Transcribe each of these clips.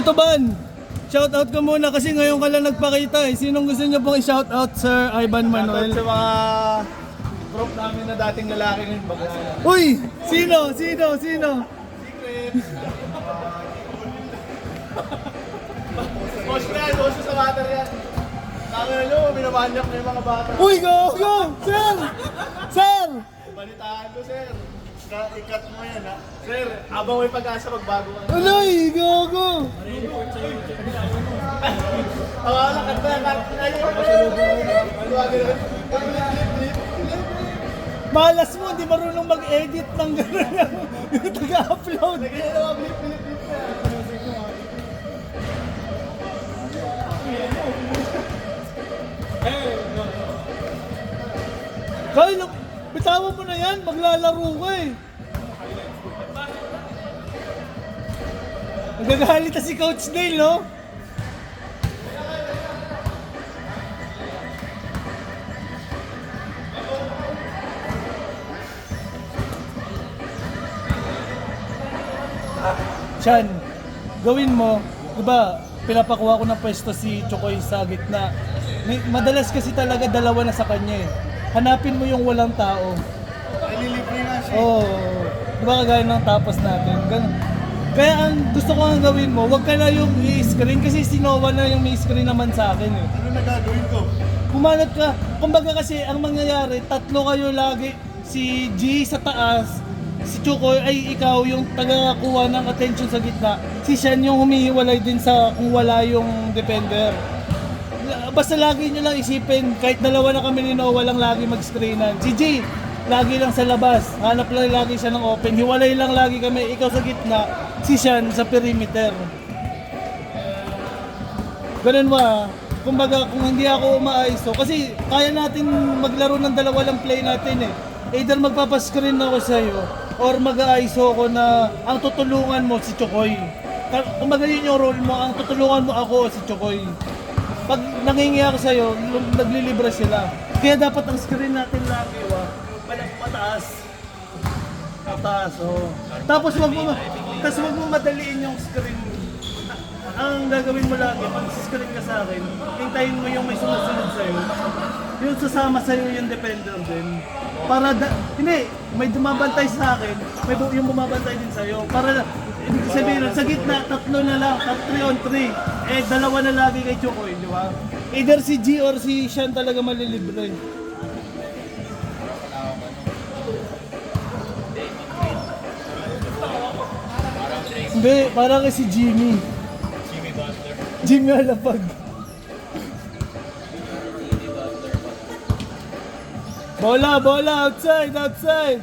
Ito Ban, shoutout ka muna kasi ngayon ka lang nagpakita eh. Sinong gusto niyo pong i-shoutout, Sir Ivan Manuel? Sa mga group namin na dating lalaki ngayon bagay. Uy! Sino? Secret! Boss yan, boss sa water yan. Nakalo, minamanyak na yung mga bata. Uy, go! Sir! Sir! Balitaan ko, sir. Ikat mo yan, ha? Sir, abang may pag-asa magbago ka. Uloy! Go! Awala, kanta yan. Malas mo, hindi marunong mag-edit ng gano'n yung taga-upload. Nagiging naman, blip Kyle, bitawan mo na yan, maglalaro ka eh. Nagagalit na si Coach Dale, no? Chan, gawin mo, di ba, pinapakuha ko ng pwesto si Chokoy sa gitna. Madalas kasi talaga dalawa na sa kanya eh. Hanapin mo yung walang tao. Nalilibre nga siya. Oo. Di ba kagaya ng tapos natin? Ganun. Kaya ang gusto ko nga gawin mo, wag ka na yung i-screen kasi si Noah na yung may screen naman sa akin eh. Ano na gagawin ko? Pumanat ka. Kumbaga kasi ang mangyayari, tatlo kayo lagi. Si G sa taas, si Chokoy ay ikaw yung tagakuha ng attention sa gitna. Si Shan yung humihiwalay din sa kung wala yung defender. Basta lagi nyo lang isipin, kahit dalawa na kami ni Noah lang lagi mag-screenan. Si G, lagi lang sa labas. Hanap lang lagi siya ng open. Hiwalay lang lagi kami. Ikaw sa gitna, si Shan sa perimeter. Ganun ba? Kumbaga, kung hindi ako umaiso, kasi kaya natin maglaro ng dalawa lang play natin eh. Either magpapascreen ako sa'yo, or mag-aiso ako na ang tutulungan mo si Chokoy. Kumbaga yun yung role mo, ang tutulungan mo ako si Chokoy. Pag nangingi ako sa'yo, naglilibra sila. Kaya dapat ang screen natin lagi, pataas. Pataas, oh. Tapos wag mo madaliin yung screen. Ang gagawin mo lagi, pag screen ka sa akin, hintayin mo yung may sumusunod sa'yo. Yung sasama sa'yo yung defender din. Para, hindi, may dumabantay sa akin, may yung bumabantay din sa'yo. Para, ibig sabihin, sa gitna, tatlo na lang, 3 on 3. Eh, dalawa na lagi kay Chokoy, di ba? Either si G or si Shan talaga malilibre. Hindi, parang si Jimmy. Jimmy Alapag. Bola, outside.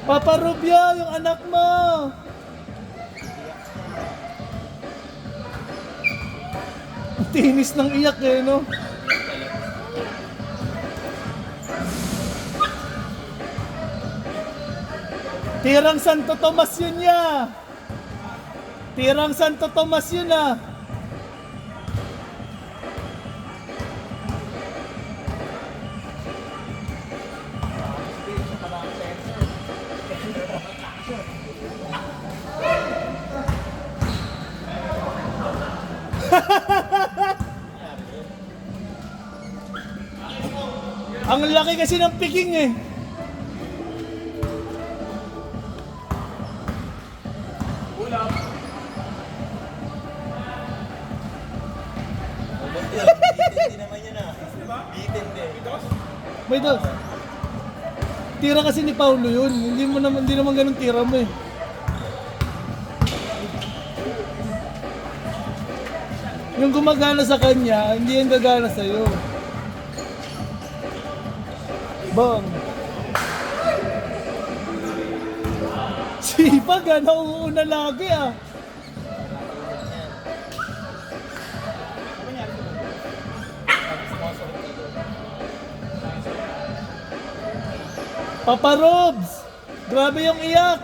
Papa Rubio, yung anak mo. Tinis ng iyak eh, no? Tirang Santo Tomas yun ya. Tirang Santo Tomas yun ah. Ang laki kasi ng piking eh. Hindi naman yun, ah. Bitin din. May dos. Tira kasi ni Paulo yun. Hindi naman ganun tira mo eh. Yung gumagana sa kanya, hindi yung gagana sa'yo. Bang. Sipag ah, nauuna lagi ah. Papa Robs! Grabe yung iyak!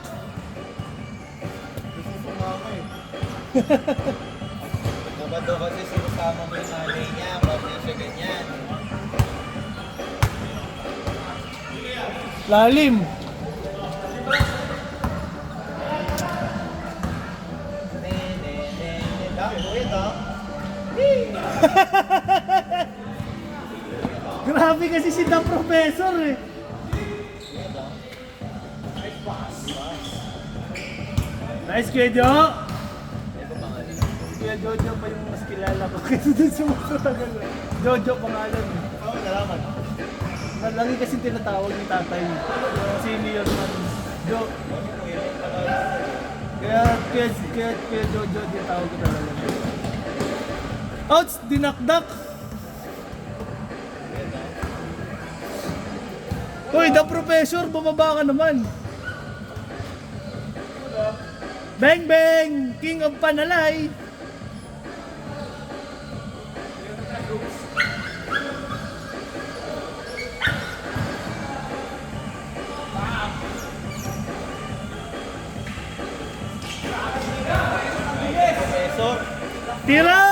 Nabado kasi sinasama mo yung nanay niya, bakit siya ganyan? Lalim! Grabe kasi si The Professor eh. Nice, Kuya Jo. Kuya Jojo pa yung mas kilala ko kasi dun sa mga tagal. Jojo pangalan. Oo, salamat. Lagi kasi tinatawag ni tatay. Yung senior man. Jo. Kaya Jojo tinatawag ko talaga. Ouch! Dinakdak! Hoy, The Professor, bumaba ka naman. Bang bang! King of Panalay! Professor. Tira!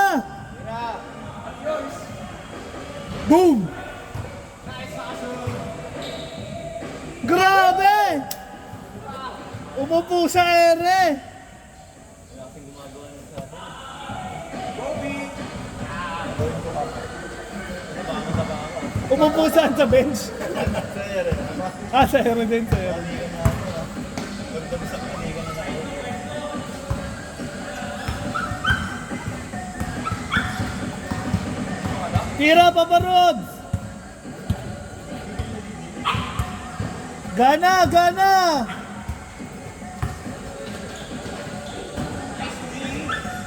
Boom! Grabe! Umupo sa ere! Umupo saan sa bench? Sir, Sa ere din, sa ere. pagdabas ako, hindi ka na Tira, Papa Rods! Gana, gana!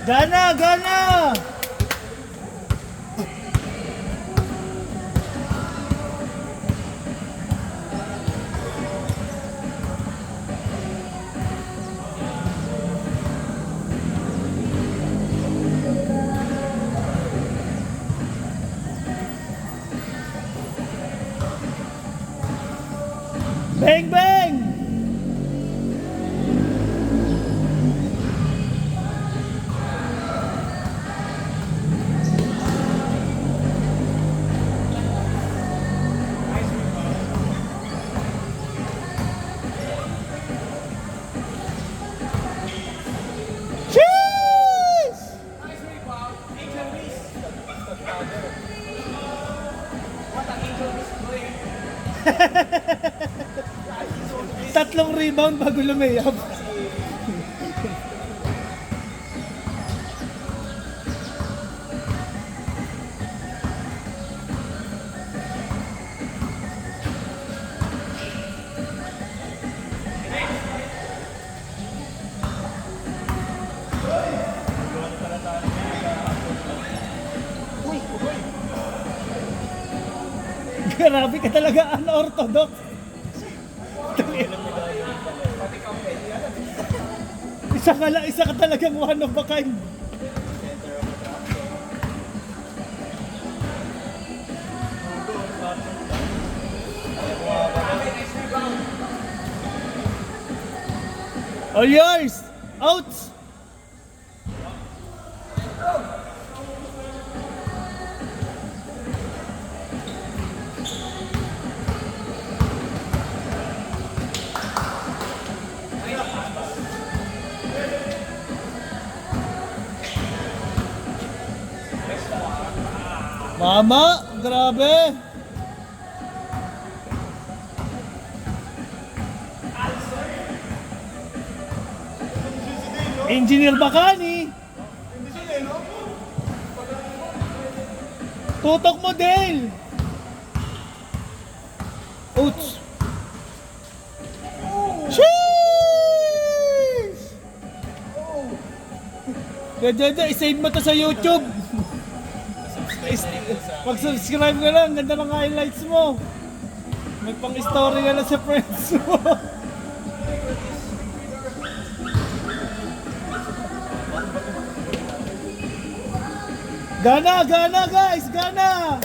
Gana, gana! Bang bang! Cheese! Tatlong rebound bago lumayap. Grabe ka talaga, unorthodox. Isa ka talagang one of a kind. All yours! Out! Mama, grabe. Engineer Bacani. Tutok mo, Dale. Ouch. Cheese! Ganda, isave mo to sa YouTube. Mag-subscribe ka lang, ganda ng highlights mo. May pang-story ka na sa friends mo. Gana, gana guys, gana!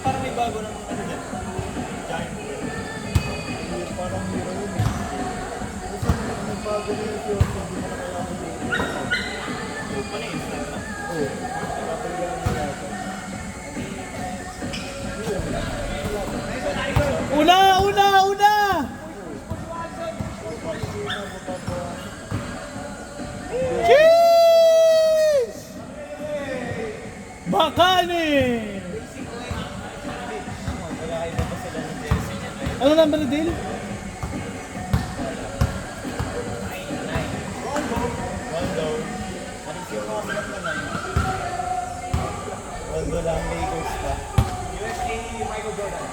parang may bago ng ano dyan. Giant. Parang hero yun eh. Kasi nagbago na yung field, hindi mo na kailangan yun. Yung pala instant na? Oo. Kapag gano'n na yata. number deal? Rondo. Ano siya mga silang na 9? Rondo lang, Lakers pa. USA, Michael Jordan.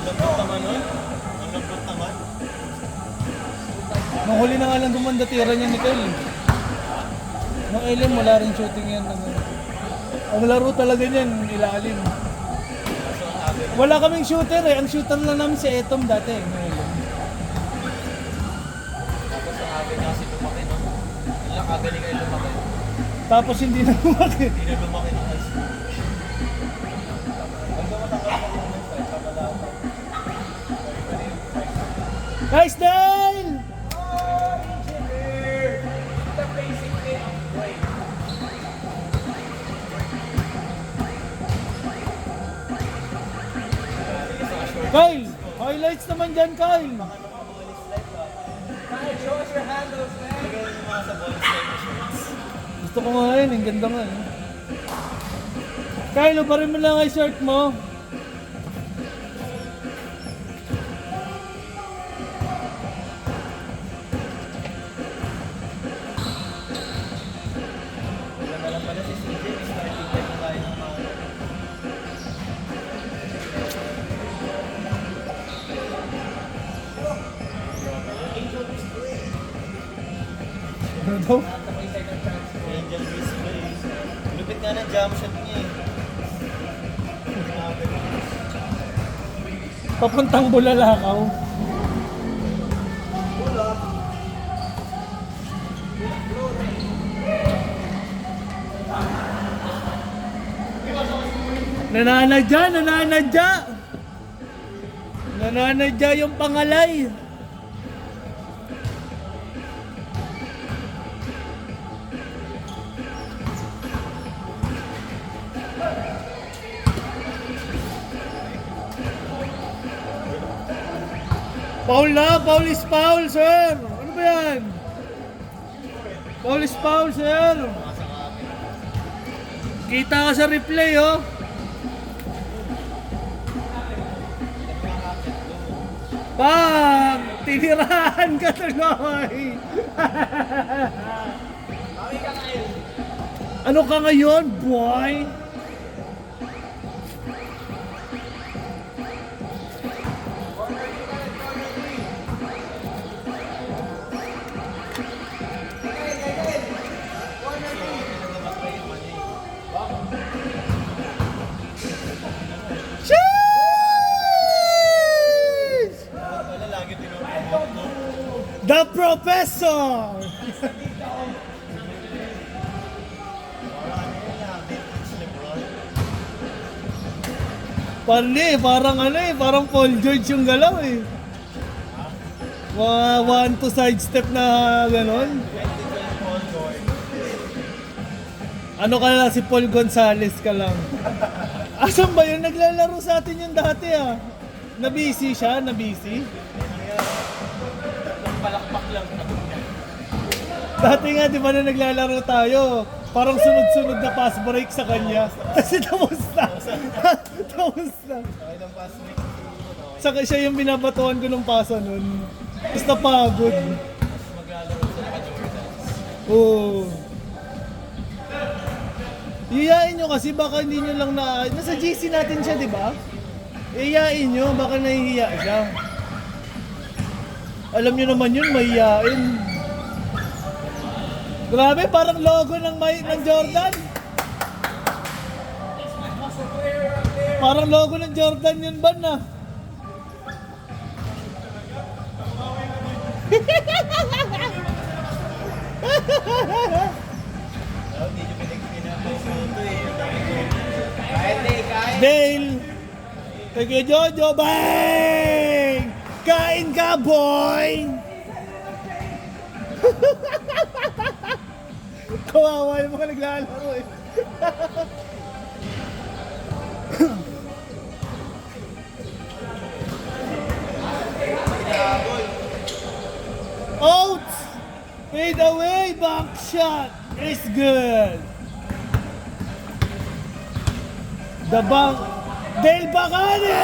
Lambot naman nun? Ang lambot naman? Nung huli na nga lang gumanda tira niya ni Kyle. Nung Ellen, wala rin shooting yan. Ang laro talaga niyan, ilalim. Kaso ang average. Wala kaming shooter eh. Ang shooter lang namin si Etom dati. Nung Ellen. Tapos ang average kasi lumaki no? Ilang kagaling kayo lumaki. Tapos hindi na lumaki. Hindi na lumaki ng high school. Ang tumatanggal ko ng men's sa Malata. Guys, Dale! Kyle! Highlights naman dyan, Kyle! Show us your handles, man! Bigyan yung mga sa ball slide na shirts. Gusto ko nga yun, ang ganda nga eh. Kyle, ubarin mo lang ang shirt mo. Wala na lang pala si CJ, may starting line na tayo ng mga... Ano daw? Angel display. Lupit nga ng jump shot niya eh. Grabe. Papuntang Bulalakaw. Nananadya, nananadya! Nananadya yung pangalay. Foul na! Foul is foul, sir! Ano ba yan? Foul is foul, sir! Kita ka sa replay, oh! Pag! Tinirahan ka tuloy! Ano ka ngayon, boy? Sheesh! Wala lagi pinupromote, no? The Professor! Parang ano yun na, vintage Lebron. Parang ano eh, parang Paul George yung galaw eh. One to sidestep na ganon. Vintage Paul George. Ano ka lang, si Paul Gonzales ka lang. Asan ba yun? Naglalaro sa atin yung dati ah. Na-busy siya, na-busy. Tatlong palakpak lang. Dati nga, di ba na naglalaro tayo? Parang sunod-sunod na pass break sa kanya. Kasi tapos na. Tapos na. Okay lang pass break. Saka siya yung binabatuan ko ng pasa nun. Tapos napagod. Maglalaro sa naka-Jordans. Oo. Iyayain nyo kasi baka hindi nyo lang na... Nasa GC natin siya, di ba? Iyayain nyo, baka nahihiya siya. Alam nyo naman yun, mahihiyain. Grabe, parang logo ng Jordan. Parang logo ng Jordan yun ba na? Hindi nyo pinapauto eh. Kahit Dale! Kay Jojo, bang! Kain ka, boy! Kawawa yung mga naglalaro eh. Fade away, back shot is good. The bank, Del Bacani!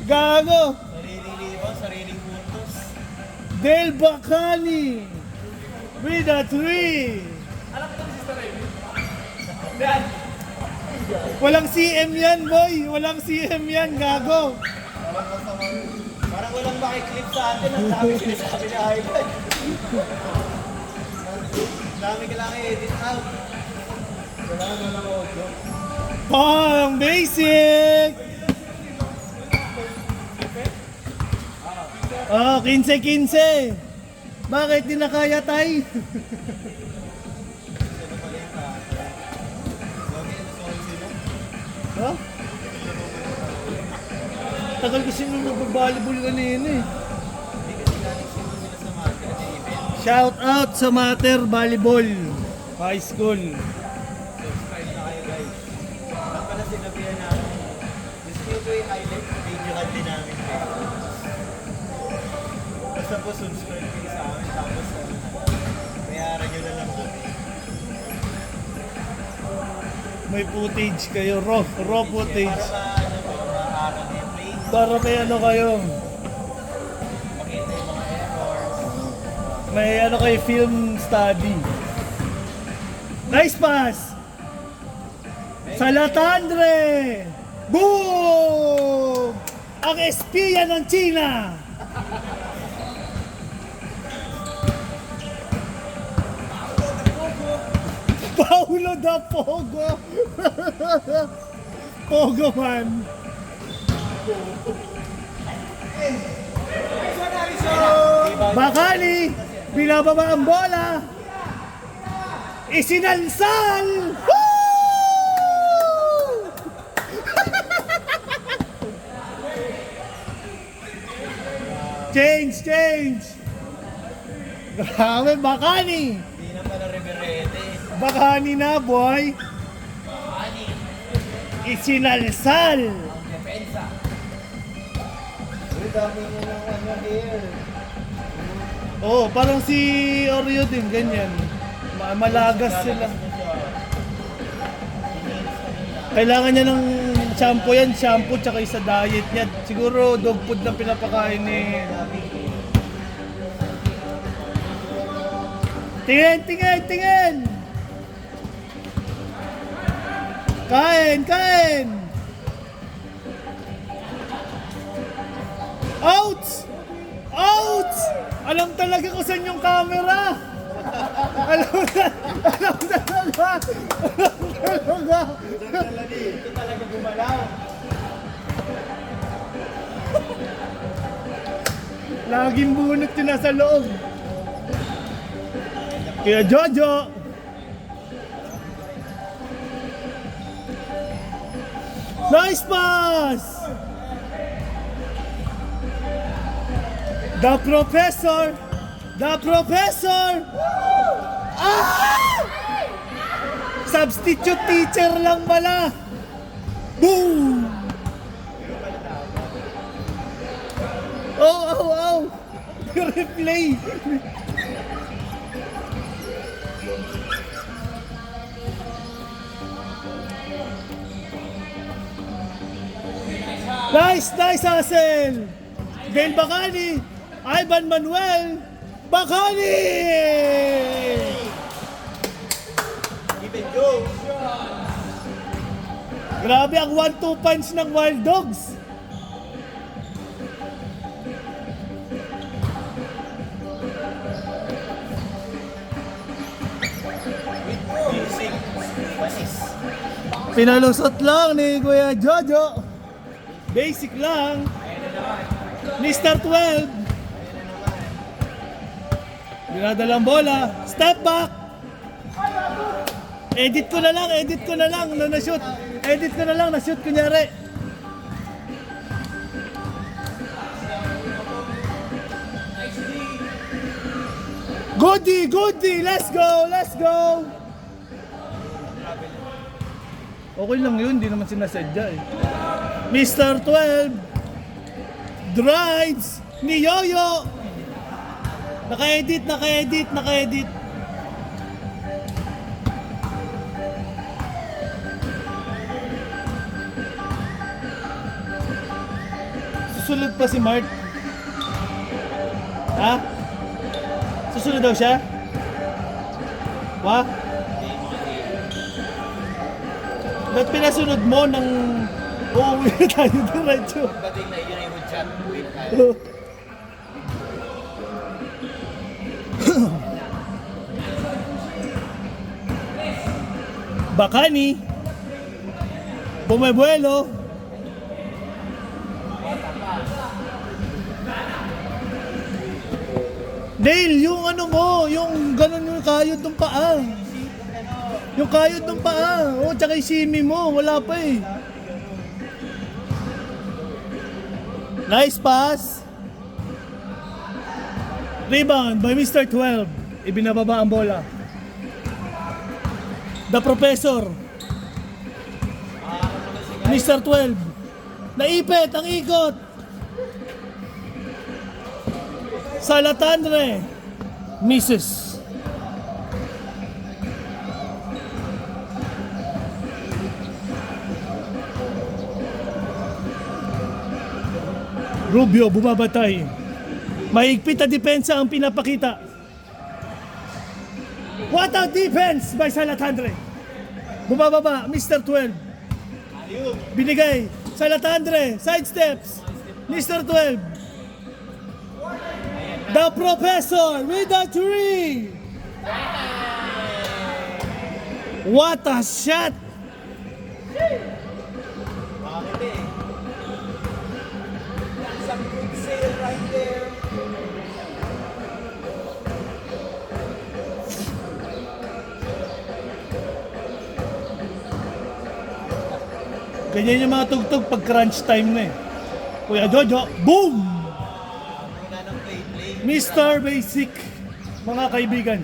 Gago! Sariling libo, sariling puntos. Del Bacani! With a 3! Walang CM yan, boy! Walang CM yan, gago! Parang walang makiklip sa atin. Ang dami sinasabi na highlight. Dami kailangan i-edit out. Kailangan na lang audio. Pang basic! Oh, 15-15! Bakit di na kaya, tay? Ha? Tagal kasi nung nagbabalibol kanina eh. Shout out sa Mater Volleyball High School. Subscribe na kayo guys. Saan pala sinabihan namin? Gusto nyo ko i-highlight? Video card din namin. Basta po subscribe kayo sa amin. Tapos bayaran nyo na lang kami. May footage kayo, raw footage. Para na yung play. Para may ano kayo, Makita yung mga errors. may ano kayo, film study. Nice pass! Salatandre! Boom! Ang espiya ng China! Paulo da Pogo! Pogo man! Bakali! Binababa ang bola! Isinansal! Woo! Change! Grabe, Bakani! Hindi na pala Reverete. Bakani na, boy! Isinalsal! Depensa. Uy, dami mo ng ano here. Oh, parang si Oreo din, ganyan. Malagas sila. Kailangan niya ng shampoo yan, shampoo tsaka isa diet niya. Siguro dog food na pinapakain ni... Tingin! Kain! Out! Alam talaga kung saan yung camera! Alam talaga! Ito talaga gumalaw. Laging bunot yun nasa loob. Kaya Jojo! Nice pass! The Professor! Ah! Substitute teacher lang pala! Boom! Oh! Replay! Nice hustle! Del Bacani! Ivan Manuel! Bacani! Even go. Grabe ang 1-2 punch ng Wild Dogs! Music. Basis. Pinalusot lang ni Kuya Jojo. Basic lang. Mr. 12. Dinadalang bola. Step back. Edit ko na lang na na-shoot. Edit ko na lang, na-shoot kunyari. Goody! Let's go! Okay lang yun, di naman sinasadya eh. Mr. 12, drives ni Yoyo. Naka-edit. Susunod pa si Mark. Ha? Susunod daw siya? Wa? Ba't pinasunod mo ng uuwi na tayo diretso? Bating na yun ay wood chat. Wait, Bakani bumebuelo. Dale, yung ano mo, yung ganun yung kayod ng paa. Yung kayod ng paa. O, tsaka yung simi mo, wala pa eh. Nice pass. Rebound by Mr. 12. Ibinababa ang bola. The Professor. Mr. 12. Naipit ang ikot. Salatandre. Misses. Rubio bumabatay. Mahigpit na depensa ang pinapakita. What a defense by Salatandre. Bumababa, Mr. 12. Binigay. Salatandre, side steps. Mr. 12. The Professor with a three. What a shot. bakit eh? Some good sale right there. Ganyan yung mga tugtog pag crunch time na eh. Kuya Jojo, boom! Wala nang play. Mr. Basic, mga kaibigan.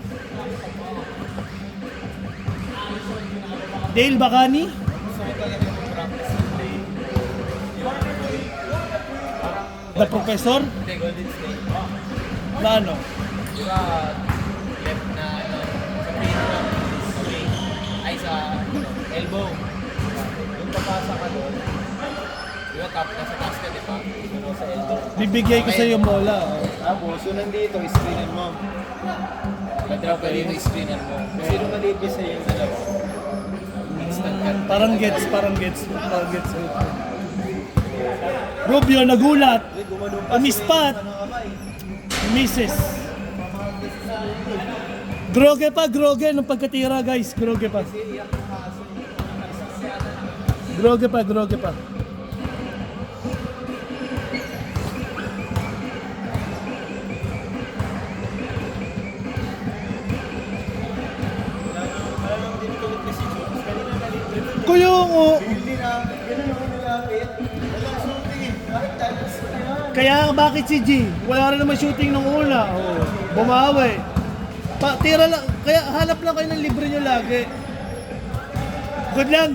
Dale Bacani, Gusto ko talaga mag-practice yung play. The Professor, Hindi, Golden State. na ano, Di ba, left na, ano, sa pinaka, sa wing, ay sa, elbow. Yung papasa ka doon, di ba, tap ka sa basket, di ba? Ano, sa elbow. bibigay ko sa iyo bola. Tapos, yung nandito, screenan mo. Padraw ka dito, screenan mo. Kung sino malibre sa yung dalawa, instant cut. Parang gets. Rubio nagulat, amispat, misses. Groge nung pagkatira guys, groge pa. Kuyungo. Kaya bakit si G? Wala rin naman shooting nung una. Oh, bumawi. Tira lang. Kaya hanap lang kayo ng libre nyo lagi. Good lang.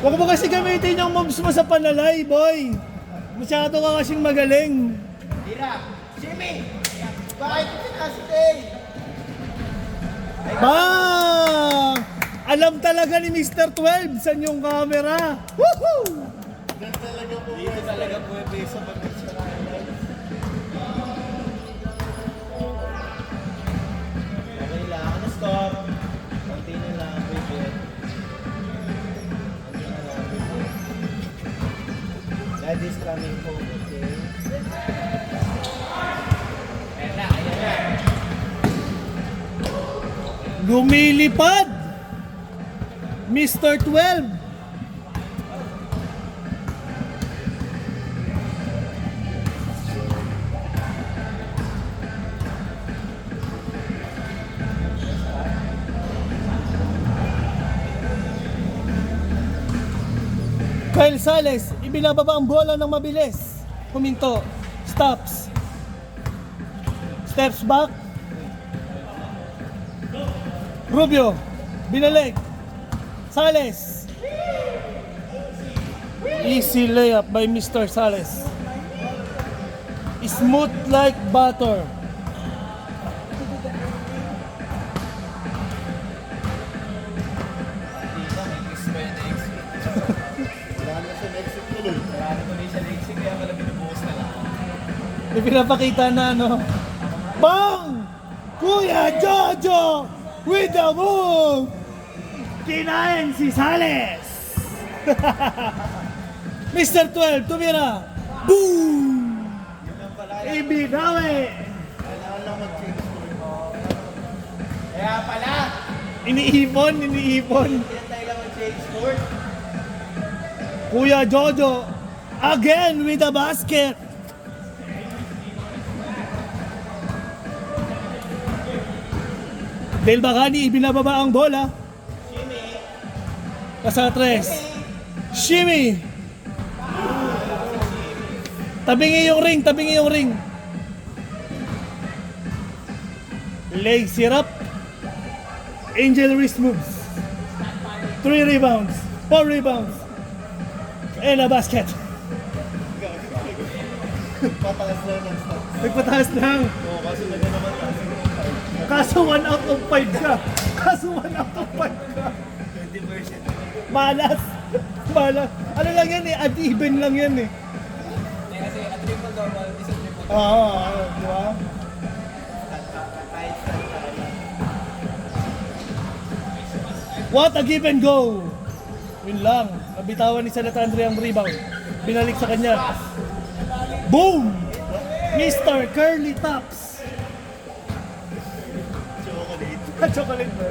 Huwag mo kasi gamitin yung moves mo sa panalay, boy. Masyado ka kasing magaling. Tira! Jimmy! Bakit ito sinasitay? Bang! Alam talaga ni Mr. 12 saan yung camera. Woohoo! Dito talaga pwede sa pag-sa okay lang. Ano stop? Konti na lang. Wait. Konti na lang. Dad is coming home, okay? Ayan na. Lumilipad! Mr. 12! Kyle Sales, ibinababa ang bola ng mabilis. Huminto. Stops. Steps back. Rubio. Binalik. Sales. Easy layup by Mr. Sales. Smooth like butter. Dito, may kiss pa yung next week. Wala na siya next week tuloy. Wala na tuloy siya next week, kaya pala binubuhos na lang. Ipinapakita na ano. Bang! Kuya Jojo with the move! Kinain si Sales! Mr. 12, tumira! Boom! Ibinawi! Kailangan lang mag-change tuloy. Kaya pala, Iniipon. hinantay lang mag-change court. Kuya Jojo again with the basket. Del Bacani ibinababa ang bola. Kasatres. Shimmy. Tabingi yung ring. Leg sirap. Angel wrist moves. 3 rebounds. 4 rebounds. And a basket. Pataas na ng stats. Nagpataas lang. Oo, kasi naman taas. Kaso 1 out of 5 ka. 20%. Malas. Ano lang yan eh, at even lang yan eh. Hindi kasi a triple-double, is a triple-double. Oo, di ba? Kahit saan tayo. What a give and go. Yun lang. Nabitawan ni Salatandre ang rebound. Binalik sa kanya. Boom! Mr. Curly Tops. Chocolate. Chocolate ba?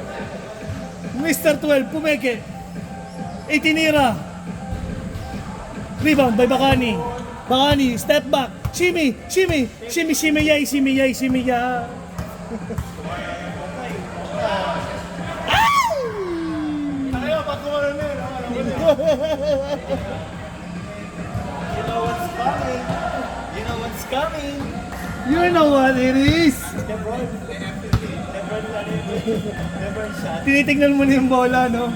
Mr. 12, pumeke. Itinira. Rebound by Bacani. Bacani, step back. Shimmy. Yay. Tayo, patuwa na yun. You know what's coming. You know what's coming. You know what it is. Lebron shot. Tinitignan mo na yung bola, no?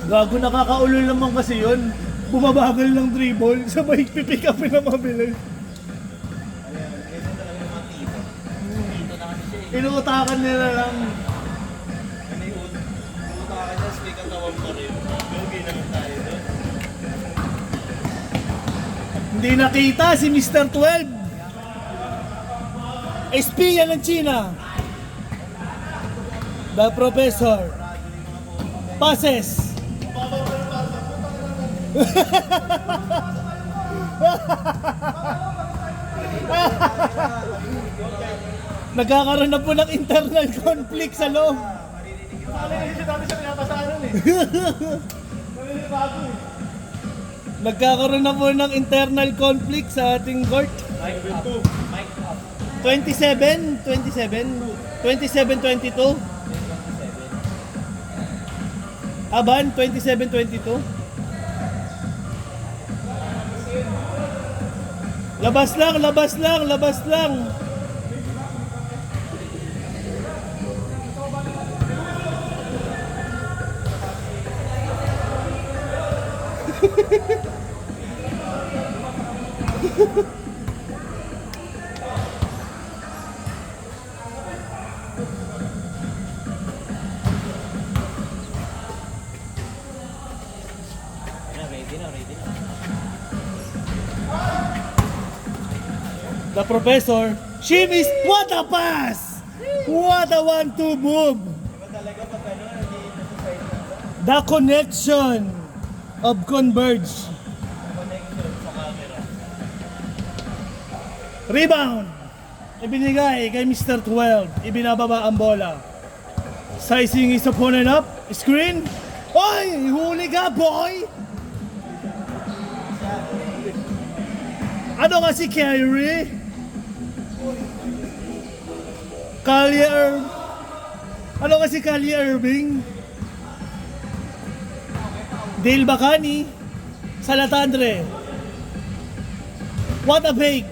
Gago, nakakaulol naman kasi yun. Bumabagal ng dribble, sabay pipick up na mabilis. Inuutakan nila lang. Ano yung uta ka niya, speak ang tawag pa rin. Lugi naman tayo doon. Hindi nakita si Mr. 12. Espiya ng China. The Professor. Passes. Nagkakaroon na po ng internal conflict sa loob. Nagkakaroon na po ng internal conflict sa ating court. Mike with two. 27, 22. Aban, 27-22. Labas lang. Ready na. The Professor. Shimmy's, what a pass! What a 1-2 move! The connection of Converge. Rebound. Ibinigay kay Mr. 12. Ibinababa ang bola. Sizing his opponent up. Screen. Oy! Huli ka, boy! Ano nga si Kyrie? Ano nga si Kyrie Irving? Dale Bacani. Salatandre. What a fake.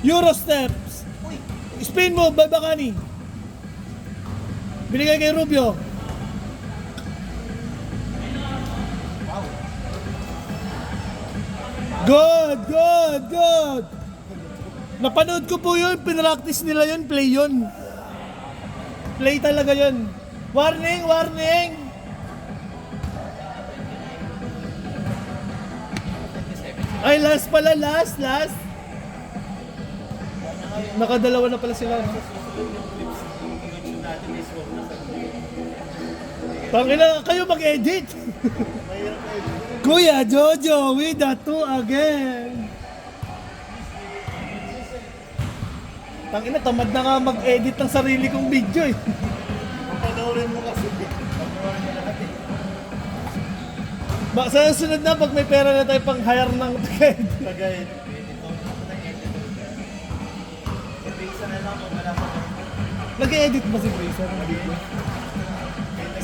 Euro steps. Spin move by Bacani. Binigay kay Rubio. Good, good, good. Napanood ko po yun, pinractice nila yun, play yun. Play talaga yun. Warning, warning! Ay, last pala, last. Nakadalawa na pala sila. No? Tangina, kayo mag-edit. Kuya Jojo with the 2 again. Tangina, tamad na nga mag-edit ng sarili kong video eh. Panoorin mo kasi. Sa sunod na, pag may pera na tayo pang hire ng edit. Tagay. Nag-edit ba si Fraser?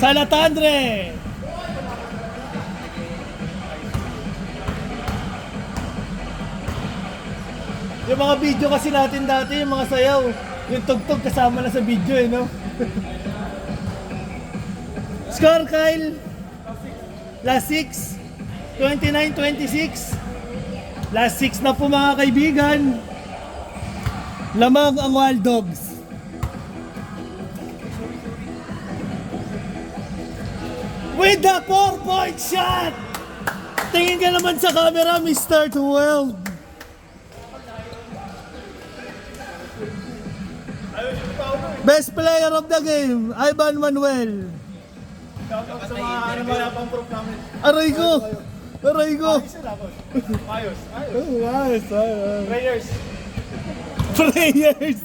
Sa Latandre! Yung mga video kasi natin dati, yung mga sayaw, yung tugtog kasama na sa video eh, no? Score, Kyle! Last 6, 29-26. Last 6 na po mga kaibigan. Lamang ang Wild Dogs. With the 4-point shot! Tingin ka naman sa camera, Mr. 12. Best player of the game, Ivan Manuel. Dapat sa mga ano wala pang proof namin. Aray ko! Aray ko! Ayos. Oh, nice. Prayers. Prayers!